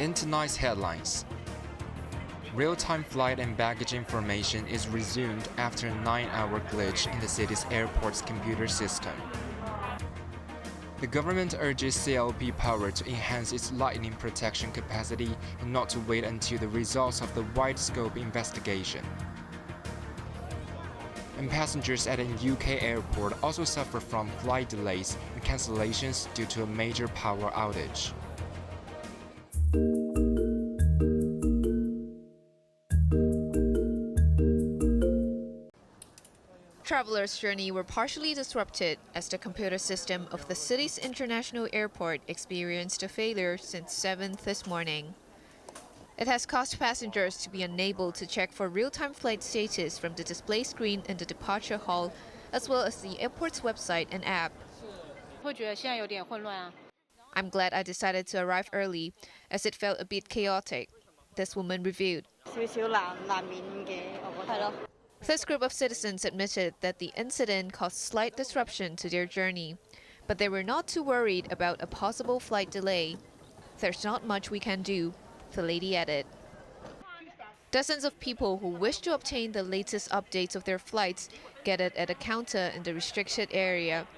In tonight's headlines, real-time flight and baggage information is resumed after a 9-hour glitch in the city's airport's computer system. The government urges CLP Power to enhance its lightning protection capacity and not to wait until the results of the wide-scope investigation. And passengers at an UK airport also suffer from flight delays and cancellations due to a major power outage. Travelers' journey were partially disrupted as the computer system of the city's international airport experienced a failure since 7 this morning. It has caused passengers to be unable to check for real-time flight status from the display screen in the departure hall, as well as the airport's website and app. I'm glad I decided to arrive early, as it felt a bit chaotic, this woman reviewed. This group of citizens admitted that the incident caused slight disruption to their journey, but they were not too worried about a possible flight delay. There's not much we can do, the lady added. Dozens of people who wish to obtain the latest updates of their flights gathered at a counter in the restricted area,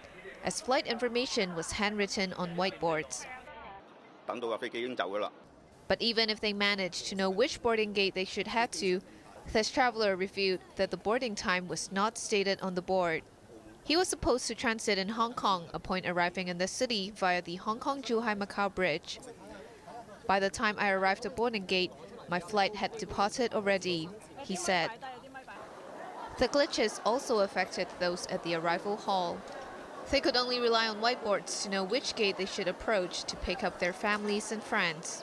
as flight information was handwritten on whiteboards. But even if they managed to know which boarding gate they should head to, this traveler revealed that the boarding time was not stated on the board. He was supposed to transit in Hong Kong upon arriving in the city via the Hong Kong-Zhuhai-Macau bridge. By the time I arrived at boarding gate, my flight had departed already, he said. The glitches also affected those at the arrival hall. They could only rely on whiteboards to know which gate they should approach to pick up their families and friends.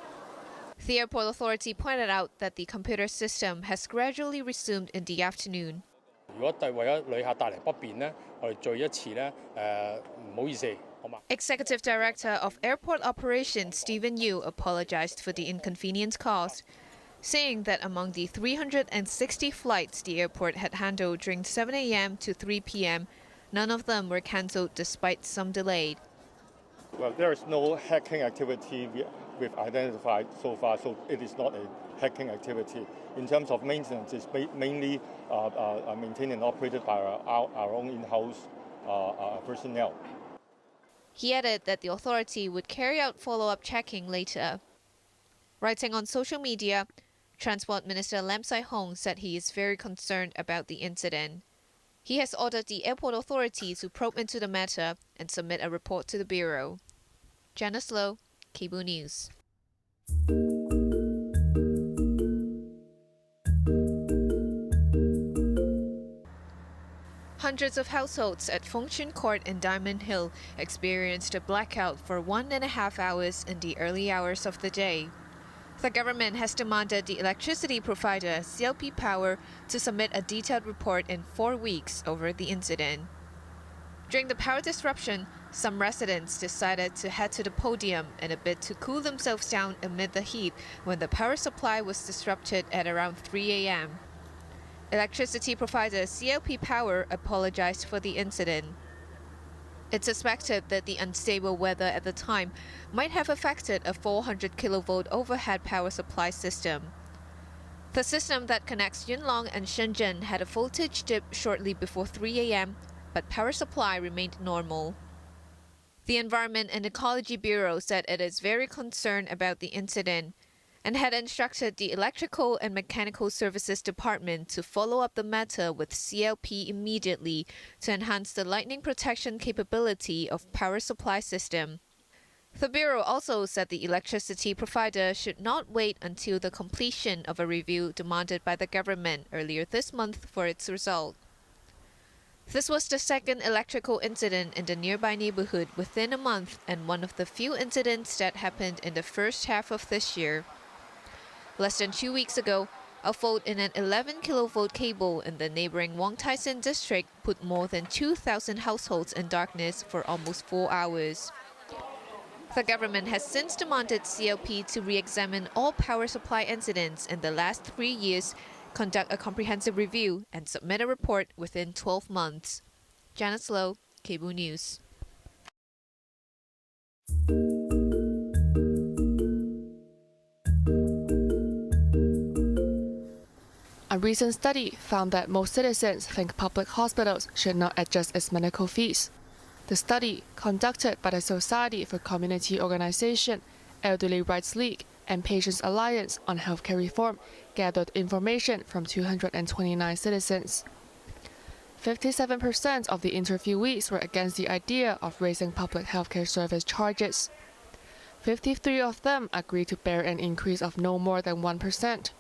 The airport authority pointed out that the computer system has gradually resumed in the afternoon. Executive Director of Airport Operations Stephen Yu apologized for the inconvenience caused, saying that among the 360 flights the airport had handled during 7 a.m. to 3 p.m., none of them were cancelled despite some delay. Well, there is no hacking activity we've identified so far, so it is not a hacking activity. In terms of maintenance, it's mainly maintained and operated by our own in-house personnel. He added that the authority would carry out follow-up checking later. Writing on social media, Transport Minister Lam Sai-hong said he is very concerned about the incident. He has ordered the airport authority to probe into the matter and submit a report to the Bureau. Janice Low, Cable News. Hundreds of households at Fung Chun Court in Diamond Hill experienced a blackout for 1.5 hours in the early hours of the day. The government has demanded the electricity provider, CLP Power, to submit a detailed report in 4 weeks over the incident. During the power disruption, some residents decided to head to the podium in a bid to cool themselves down amid the heat when the power supply was disrupted at around 3 a.m. Electricity provider CLP Power apologized for the incident. It's suspected that the unstable weather at the time might have affected a 400 kilovolt overhead power supply system. The system that connects Yunlong and Shenzhen had a voltage dip shortly before 3 a.m., but power supply remained normal. The Environment and Ecology Bureau said it is very concerned about the incident and had instructed the Electrical and Mechanical Services Department to follow up the matter with CLP immediately to enhance the lightning protection capability of power supply system. The Bureau also said the electricity provider should not wait until the completion of a review demanded by the government earlier this month for its result. This was the second electrical incident in the nearby neighborhood within a month and one of the few incidents that happened in the first half of this year. Less than 2 weeks ago, a fault in an 11 kilovolt cable in the neighboring Wong Tai Sin district put more than 2,000 households in darkness for almost 4 hours. The government has since demanded CLP to re-examine all power supply incidents in the last 3 years, conduct a comprehensive review, and submit a report within 12 months. Janice Low, Cable News. A recent study found that most citizens think public hospitals should not adjust its medical fees. The study, conducted by the Society for Community Organization, Elderly Rights League, and Patients Alliance on Healthcare Reform, gathered information from 229 citizens. 57% of the interviewees were against the idea of raising public healthcare service charges. 53 of them agreed to bear an increase of no more than 1%.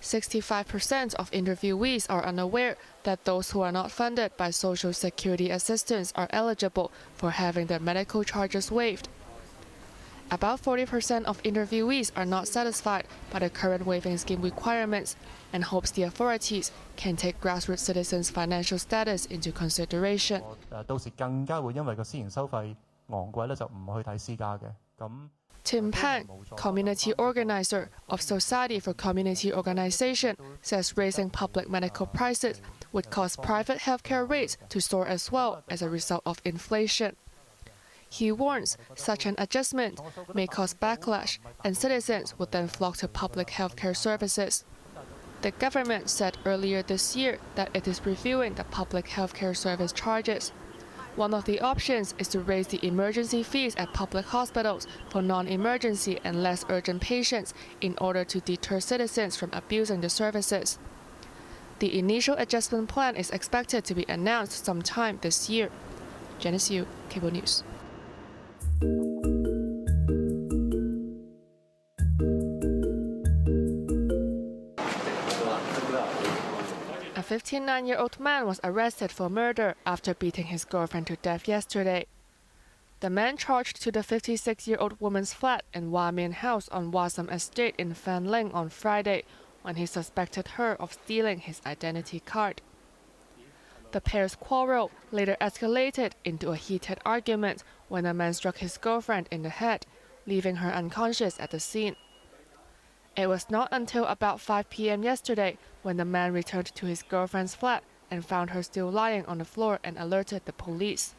65% of interviewees are unaware that those who are not funded by Social Security assistance are eligible for having their medical charges waived. About 40% of interviewees are not satisfied by the current waiving scheme requirements and hopes the authorities can take grassroots citizens' financial status into consideration. 到時更加會因為個私營收費昂貴咧，就唔去睇私家嘅。Tim Pan, community organizer of Society for Community Organization, says raising public medical prices would cause private healthcare rates to soar as well as a result of inflation. He warns such an adjustment may cause backlash and citizens would then flock to public healthcare services. The government said earlier this year that it is reviewing the public healthcare service charges. One of the options is to raise the emergency fees at public hospitals for non-emergency and less urgent patients in order to deter citizens from abusing the services. The initial adjustment plan is expected to be announced sometime this year. Janice Yu, Cable News. A 59-year-old man was arrested for murder after beating his girlfriend to death yesterday. The man charged to the 56-year-old woman's flat in Wah Min House on Wasam Estate in Fan Ling on Friday when he suspected her of stealing his identity card. The pair's quarrel later escalated into a heated argument when a man struck his girlfriend in the head, leaving her unconscious at the scene. It was not until about 5 p.m. yesterday when the man returned to his girlfriend's flat and found her still lying on the floor and alerted the police.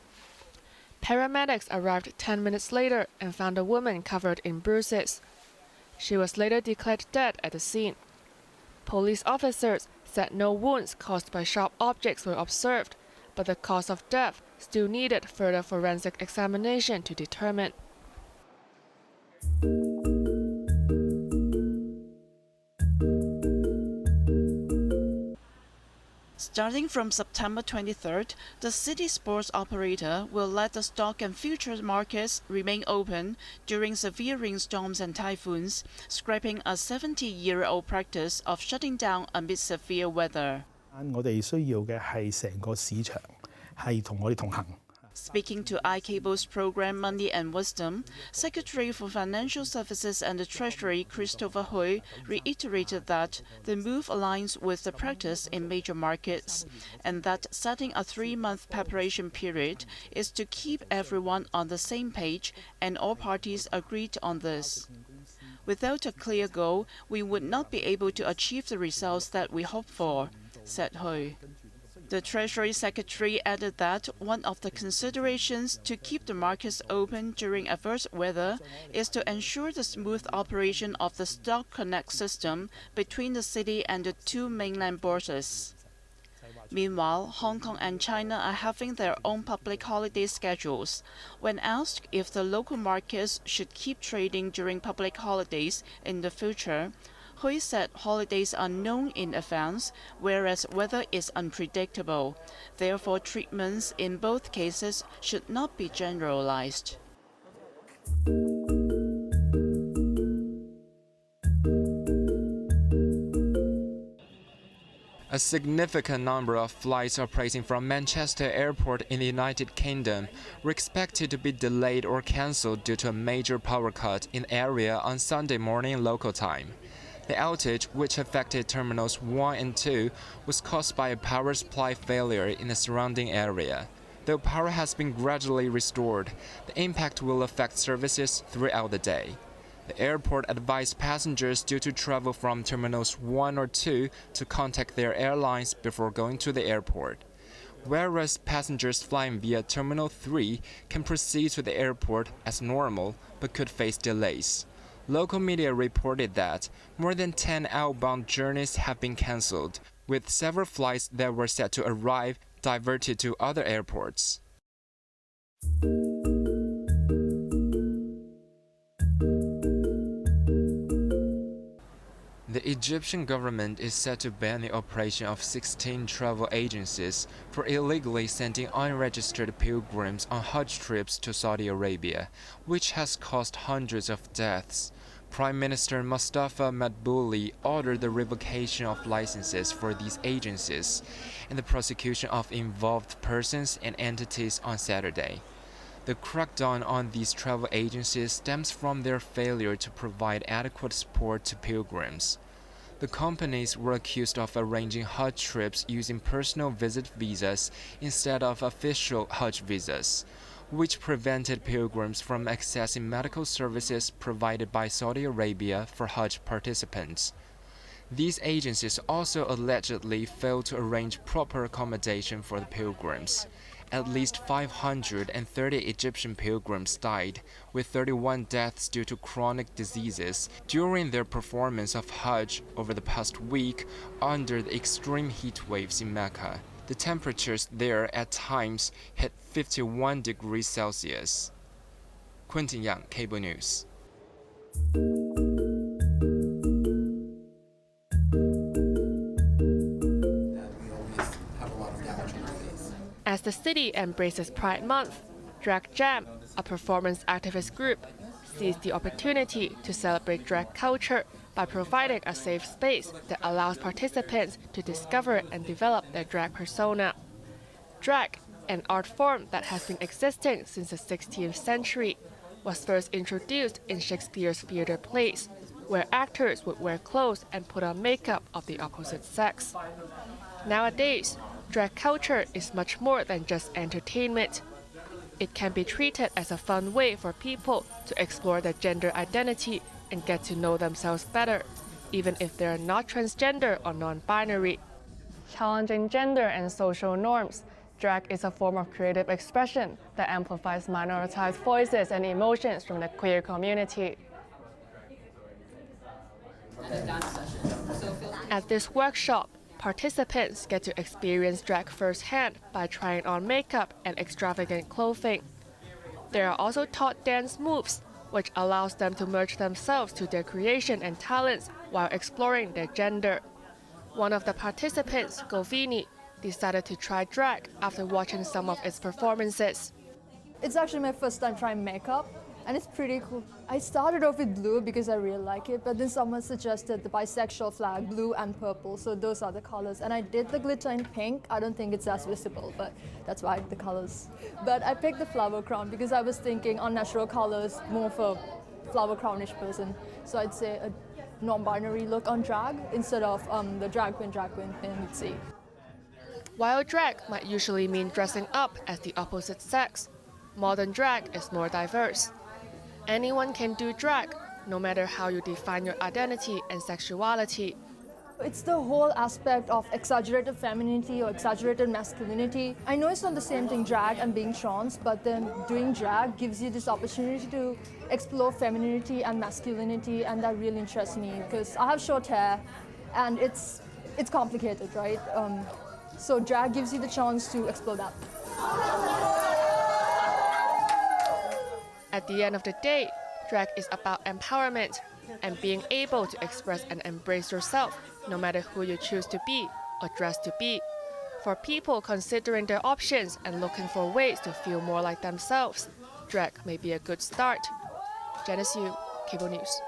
Paramedics arrived 10 minutes later and found the woman covered in bruises. She was later declared dead at the scene. Police officers said no wounds caused by sharp objects were observed, but the cause of death still needed further forensic examination to determine. Starting from September 23rd, the city sports operator will let the stock and futures markets remain open during severe rainstorms and typhoons, scrapping a 70-year-old practice of shutting down amid severe weather. 我哋需要嘅係成個市場係同我哋同行。 Speaking to iCable's program Money and Wisdom, Secretary for Financial Services and the Treasury Christopher Hui reiterated that the move aligns with the practice in major markets and that setting a 3-month preparation period is to keep everyone on the same page, and all parties agreed on this. Without a clear goal, we would not be able to achieve the results that we hope for, said Hui. The Treasury Secretary added that one of the considerations to keep the markets open during adverse weather is to ensure the smooth operation of the Stock Connect system between the city and the 2 mainland borders. Meanwhile, Hong Kong and China are having their own public holiday schedules. When asked if the local markets should keep trading during public holidays in the future, Hui said holidays are known in advance, whereas weather is unpredictable. Therefore, treatments in both cases should not be generalized. A significant number of flights operating from Manchester Airport in the United Kingdom were expected to be delayed or cancelled due to a major power cut in the area on Sunday morning local time. The outage, which affected Terminals 1 and 2, was caused by a power supply failure in the surrounding area. Though power has been gradually restored, the impact will affect services throughout the day. The airport advised passengers due to travel from Terminals 1 or 2 to contact their airlines before going to the airport, whereas passengers flying via Terminal 3 can proceed to the airport as normal but could face delays. Local media reported that more than 10 outbound journeys have been cancelled, with several flights that were set to arrive diverted to other airports. The Egyptian government is set to ban the operation of 16 travel agencies for illegally sending unregistered pilgrims on Hajj trips to Saudi Arabia, which has caused hundreds of deaths. Prime Minister Mustafa Madbouli ordered the revocation of licenses for these agencies and the prosecution of involved persons and entities on Saturday. The crackdown on these travel agencies stems from their failure to provide adequate support to pilgrims. The companies were accused of arranging Hajj trips using personal visit visas instead of official Hajj visas, which prevented pilgrims from accessing medical services provided by Saudi Arabia for Hajj participants. These agencies also allegedly failed to arrange proper accommodation for the pilgrims. At least 530 Egyptian pilgrims died, with 31 deaths due to chronic diseases during their performance of Hajj over the past week under the extreme heat waves in Mecca. The temperatures there at times hit 51 degrees Celsius. Quentin Yang, Cable News. As the city embraces Pride Month, Drag Jam, a performance activist group, seized the opportunity to celebrate drag culture by providing a safe space that allows participants to discover and develop their drag persona. Drag, an art form that has been existing since the 16th century, was first introduced in Shakespeare's theatre plays, where actors would wear clothes and put on makeup of the opposite sex. Nowadays, drag culture is much more than just entertainment. It can be treated as a fun way for people to explore their gender identity and get to know themselves better, even if they're not transgender or non-binary. Challenging gender and social norms, drag is a form of creative expression that amplifies minoritized voices and emotions from the queer community. At this workshop, participants get to experience drag firsthand by trying on makeup and extravagant clothing. They are also taught dance moves, which allows them to merge themselves to their creation and talents while exploring their gender. One of the participants, Govini, decided to try drag after watching some of its performances. It's actually my first time trying makeup, and it's pretty cool. I started off with blue because I really like it, but then someone suggested the bisexual flag, blue and purple, so those are the colors. And I did the glitter in pink. I don't think it's as visible, but that's why the colors. But I picked the flower crown because I was thinking unnatural colors, more for flower crownish person. So I'd say a non-binary look on drag instead of the drag queen thing you'd see. While drag might usually mean dressing up as the opposite sex, modern drag is more diverse. Anyone can do drag, no matter how you define your identity and sexuality. It's the whole aspect of exaggerated femininity or exaggerated masculinity. I know it's not the same thing, drag and being trans, but then doing drag gives you this opportunity to explore femininity and masculinity, and that really interests me because I have short hair and it's complicated, right? So drag gives you the chance to explore that. At the end of the day, drag is about empowerment and being able to express and embrace yourself, no matter who you choose to be or dress to be. For people considering their options and looking for ways to feel more like themselves, drag may be a good start. Janice Yu, Cable News.